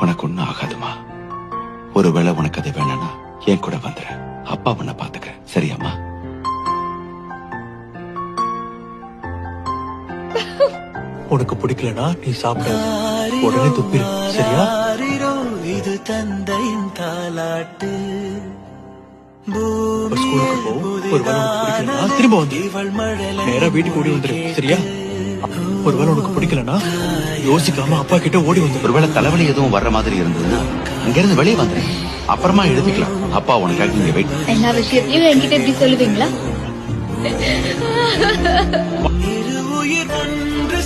உனக்கு ஒண்ணும் ஆகாதுமா. ஒருவேளை உனக்கு அது வேணும்னா என் கூட வந்துரு. அப்பா உன்னை பாத்துக்கிறேன். சரியாம்மா? உனக்கு பிடிக்கலனா நீ சாப்பிட உடனே துப்பிடு. சரியா? இது தந்தையின் தாலாட்டு. ஒரு ஸ்கூலுக்கு போ. ஒருவேளை உனக்கு பிடிக்கலனா திரும்ப வந்து நேரா வீட்டுக்கு ஓடி வந்துரு. சரியா? ஒருவேளை உனக்கு பிடிக்கலனா யோசிக்காம அப்பா கிட்ட ஓடி வந்துரு. ஒருவேளை தலைவலி எதுவும் வர்ற மாதிரி இருந்ததுன்னா இங்க இருந்து வெளியே வந்துரு. அப்புறமா எழுதிக்கலாம். அப்பா உனக்காக இங்க வெயிட். எல்லா விஷயத்தையும் என்கிட்ட எப்படி சொல்லுவீங்களா? இரு உயிர் ஒன்று